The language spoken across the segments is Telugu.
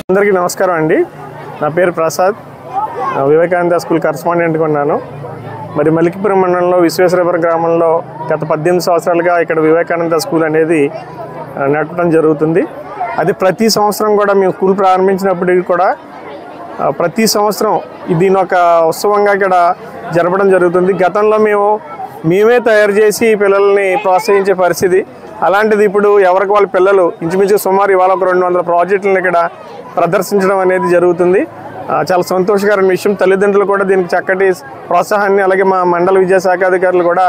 అందరికీ నమస్కారం అండి. నా పేరు ప్రసాద్, వివేకానంద స్కూల్ కరస్పాండెంట్గా ఉన్నాను. మరి మల్కిపురం మండలంలో విశ్వేశ్వరపురం గ్రామంలో గత 18 సంవత్సరాలుగా ఇక్కడ వివేకానంద స్కూల్ అనేది నడపడం జరుగుతుంది. అది ప్రతి సంవత్సరం కూడా మేము స్కూల్ ప్రారంభించినప్పటికీ కూడా ప్రతి సంవత్సరం దీని ఒక ఉత్సవంగా ఇక్కడ జరపడం జరుగుతుంది. గతంలో మేమే తయారు చేసి పిల్లల్ని ప్రోత్సహించే పరిస్థితి. అలాంటిది ఇప్పుడు ఎవరికి వాళ్ళ పిల్లలు ఇంచుమించు సుమారు ఇవాళ ఒక 200 ప్రాజెక్టులను ఇక్కడ ప్రదర్శించడం అనేది జరుగుతుంది. చాలా సంతోషకరమైన విషయం. తల్లిదండ్రులు కూడా దీనికి చక్కటి ప్రోత్సాహాన్ని, అలాగే మా మండల విద్యాశాఖ అధికారులు కూడా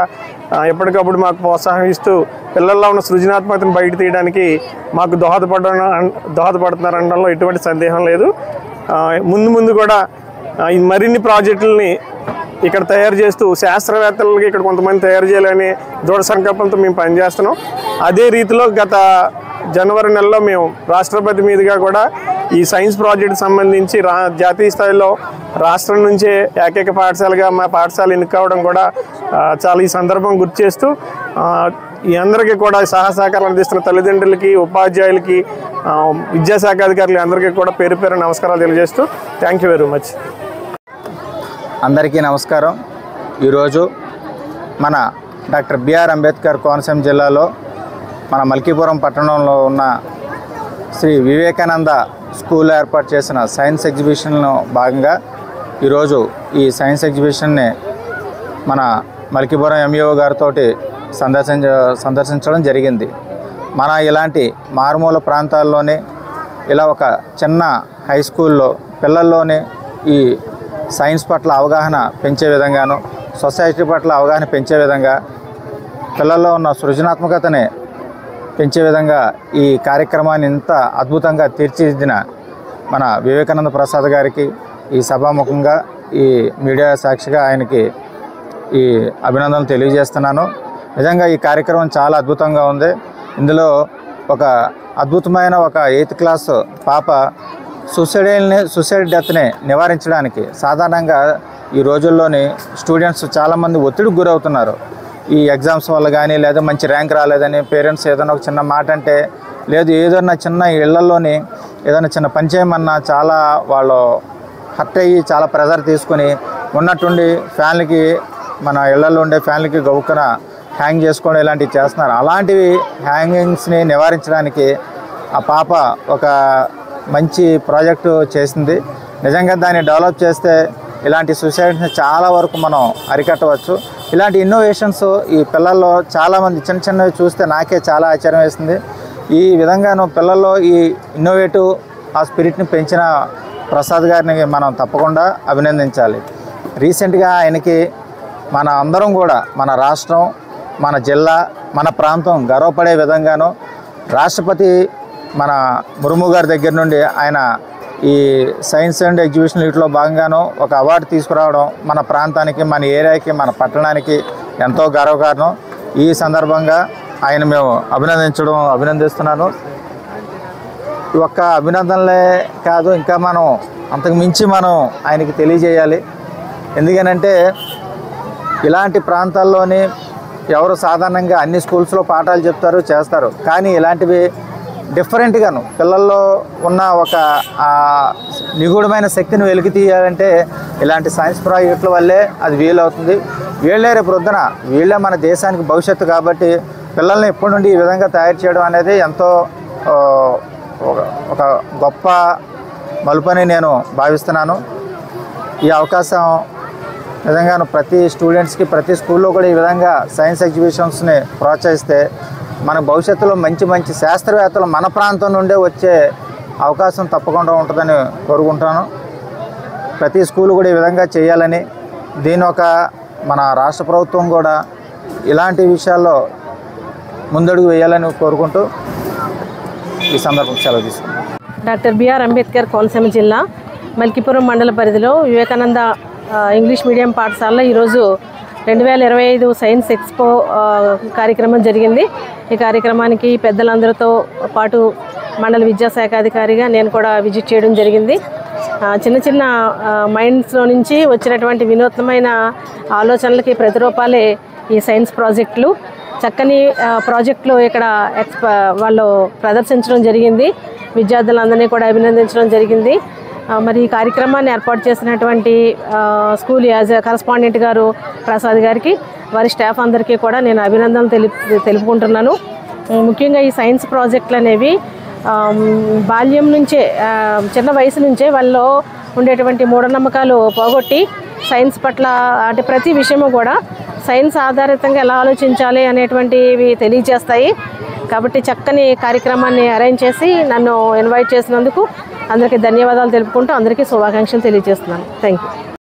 ఎప్పటికప్పుడు మాకు ప్రోత్సాహం ఇస్తూ పిల్లల్లో ఉన్న సృజనాత్మకతను బయట తీయడానికి మాకు దోహదపడుతున్నారనడంలో ఎటువంటి సందేహం లేదు. ముందు కూడా మరిన్ని ప్రాజెక్టులని ఇక్కడ తయారు చేస్తూ శాస్త్రవేత్తలకి ఇక్కడ కొంతమంది తయారు చేయాలని దృఢ సంకల్పంతో మేము పనిచేస్తున్నాం. అదే రీతిలో గత జనవరి నెలలో మేము రాష్ట్రపతి మీదుగా కూడా ఈ సైన్స్ ప్రాజెక్ట్ సంబంధించి జాతీయ స్థాయిలో రాష్ట్రం నుంచే ఏకైక పాఠశాలగా మా పాఠశాల ఎన్నుకోవడం కూడా చాలా ఈ సందర్భం గుర్తు చేస్తూ ఈ అందరికీ కూడా సహకారాలు అందిస్తున్న తల్లిదండ్రులకి, ఉపాధ్యాయులకి, విద్యాశాఖ అధికారులు అందరికీ కూడా పేరు పేరు నమస్కారాలు తెలియజేస్తూ థ్యాంక్ యూ వెరీ మచ్. అందరికీ నమస్కారం. ఈరోజు మన డాక్టర్ బిఆర్ అంబేద్కర్ కోనసీమ జిల్లాలో మన మల్కీపురం పట్టణంలో ఉన్న శ్రీ వివేకానంద స్కూల్ ఏర్పాటు చేసిన సైన్స్ ఎగ్జిబిషన్లో భాగంగా ఈరోజు ఈ సైన్స్ ఎగ్జిబిషన్ని మన మల్కీపురం ఎంఈఓ గారితో సందర్శించడం జరిగింది. మన ఇలాంటి మారుమూల ప్రాంతాల్లోనే ఇలా ఒక చిన్న హై స్కూల్లో పిల్లల్లోనే ఈ సైన్స్ పట్ల అవగాహన పెంచే విధంగాను, సొసైటీ పట్ల అవగాహన పెంచే విధంగా, పిల్లల్లో ఉన్న సృజనాత్మకతని పెంచే విధంగా ఈ కార్యక్రమాన్ని ఇంత అద్భుతంగా తీర్చిదిద్దిన మన వివేకానంద ప్రసాద్ గారికి ఈ సభాముఖంగా ఈ మీడియా సాక్షిగా ఆయనకి ఈ అభినందనలు తెలియజేస్తున్నాను. నిజంగా ఈ కార్యక్రమం చాలా అద్భుతంగా ఉంది. ఇందులో ఒక అద్భుతమైన ఒక 8th క్లాస్ పాప సూసైడ్ డెత్ని నివారించడానికి, సాధారణంగా ఈ రోజుల్లోని స్టూడెంట్స్ చాలామంది ఒత్తిడికి గురవుతున్నారు. ఈ ఎగ్జామ్స్ వల్ల కానీ, లేదా మంచి ర్యాంక్ రాలేదని పేరెంట్స్ ఏదైనా ఒక చిన్న మాట అంటే, లేదు ఏదైనా చిన్న ఇళ్లలోని ఏదైనా చిన్న పని చేయమన్నా చాలా వాళ్ళు హర్ట్ అయ్యి చాలా ప్రెజర్ తీసుకుని ఉన్నట్టుండి ఫ్యాన్లకి, మన ఇళ్లలో ఉండే ఫ్యాన్లకి గౌక్కున హ్యాంగ్ చేసుకోవడం ఇలాంటివి చేస్తున్నారు. అలాంటివి హ్యాంగింగ్స్ని నివారించడానికి ఆ పాప ఒక మంచి ప్రాజెక్టు చేసింది. నిజంగా దాన్ని డెవలప్ చేస్తే ఇలాంటి సూసైడ్స్ని చాలా వరకు మనం అరికట్టవచ్చు. ఇలాంటి ఇన్నోవేషన్స్ ఈ పిల్లల్లో చాలామంది చిన్నవి చూస్తే నాకే చాలా ఆశ్చర్యం వేస్తుంది. ఈ విధంగాను పిల్లల్లో ఈ ఇన్నోవేటివ్ ఆ స్పిరిట్ని పెంచిన ప్రసాద్ గారిని మనం తప్పకుండా అభినందించాలి. రీసెంట్గా ఆయనకి మన అందరం కూడా, మన రాష్ట్రం, మన జిల్లా, మన ప్రాంతం గర్వపడే విధంగాను రాష్ట్రపతి మన ముర్ము గారి దగ్గర నుండి ఆయన ఈ సైన్స్ అండ్ ఎగ్జిబిషన్ వీటిలో భాగంగాను ఒక అవార్డు తీసుకురావడం మన ప్రాంతానికి, మన ఏరియాకి, మన పట్టణానికి ఎంతో గర్వకారణం. ఈ సందర్భంగా ఆయన మేము అభినందిస్తున్నాను. ఒక్క అభినందనలే కాదు, ఇంకా మనం అంతకు మించి మనం ఆయనకి తెలియజేయాలి. ఎందుకనంటే ఇలాంటి ప్రాంతాల్లోని ఎవరు సాధారణంగా అన్ని స్కూల్స్లో పాఠాలు చెప్తారు, చేస్తారు. కానీ ఇలాంటివి డిఫరెంట్గాను పిల్లల్లో ఉన్న ఒక నిగూఢమైన శక్తిని వెలికి తీయాలంటే ఇలాంటి సైన్స్ ప్రాజెక్టుల వల్లే అది వీలవుతుంది. వీళ్ళే రేపు ప్రొద్దున వీళ్ళే మన దేశానికి భవిష్యత్తు. కాబట్టి పిల్లల్ని ఇప్పటి నుండి ఈ విధంగా తయారు చేయడం అనేది ఎంతో ఒక గొప్ప మలుపని నేను భావిస్తున్నాను. ఈ అవకాశం నిజంగాను ప్రతి స్టూడెంట్స్కి, ప్రతి స్కూల్లో కూడా ఈ విధంగా సైన్స్ ఎగ్జిబిషన్స్ని ప్రోత్సహిస్తే మన భవిష్యత్తులో మంచి శాస్త్రవేత్తలు మన ప్రాంతం నుండే వచ్చే అవకాశం తప్పకుండా ఉంటుందని కోరుకుంటాను. ప్రతి స్కూల్ కూడా ఈ విధంగా చేయాలని, దీని ఒక మన రాష్ట్ర ప్రభుత్వం కూడా ఇలాంటి విషయాల్లో ముందడుగు వేయాలని కోరుకుంటూ ఈ సందర్భం సెలవు తీసుకున్నాను. డాక్టర్ బిఆర్ అంబేద్కర్ కోనసీమ జిల్లా మల్కీపురం మండల పరిధిలో వివేకానంద ఇంగ్లీష్ మీడియం పాఠశాలలో ఈరోజు 2025 సైన్స్ ఎక్స్పో కార్యక్రమం జరిగింది. ఈ కార్యక్రమానికి పెద్దలందరితో పాటు మండల విద్యాశాఖ అధికారిగా నేను కూడా విజిట్ చేయడం జరిగింది. చిన్న చిన్న మైండ్స్లో నుంచి వచ్చినటువంటి వినూత్నమైన ఆలోచనలకి ప్రతిరూపాలే ఈ సైన్స్ ప్రాజెక్టులు. చక్కని ప్రాజెక్టులు ఇక్కడ వాళ్ళు ప్రదర్శించడం జరిగింది. విద్యార్థులందరినీ కూడా అభినందించడం జరిగింది. మరి ఈ కార్యక్రమాన్ని ఏర్పాటు చేసినటువంటి స్కూల్ కరస్పాండెంట్ గారు ప్రసాద్ గారికి, వారి స్టాఫ్ అందరికీ కూడా నేను అభినందనలు తెలుపుకుంటున్నాను. ముఖ్యంగా ఈ సైన్స్ ప్రాజెక్టులు అనేవి బాల్యం నుంచే, చిన్న వయసు నుంచే వాళ్ళలో ఉండేటువంటి మూఢనమ్మకాలు పోగొట్టి సైన్స్ పట్ల అంటే ప్రతి విషయము కూడా సైన్స్ ఆధారితంగా ఎలా ఆలోచించాలి అనేటువంటివి తెలియజేస్తాయి. కాబట్టి చక్కని కార్యక్రమాన్ని అరేంజ్ చేసి నన్ను ఇన్వైట్ చేసినందుకు అందరికీ ధన్యవాదాలు తెలుపుకుంటూ అందరికీ శుభాకాంక్షలు తెలియజేస్తున్నాను. Thank you.